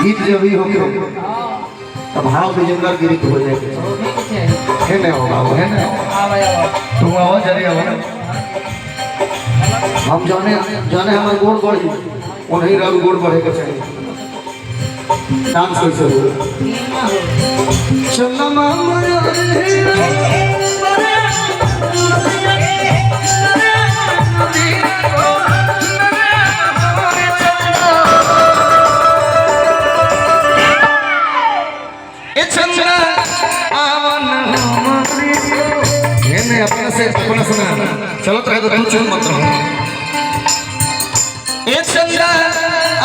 गीत जब भी हो तब भाव भी जंगल गिरी हो जाएगा है ना होगा है ना तुम आओ जरे आओ हम जाने जाने हमारे गोड़ बढ़ उन्हीं रंग गोड़ बढ़े के चाहिए डांस कैसे हो चलो मामा अपना से अपना सुना चलो तो तू चुप मत रहो ए चंद्रा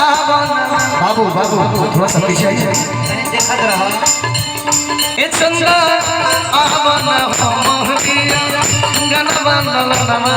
आवन बाबू बाबू थोड़ा सा पीछे आइए देखा रहा ए चंद्रा आवन हम हिया गनवन ललनमा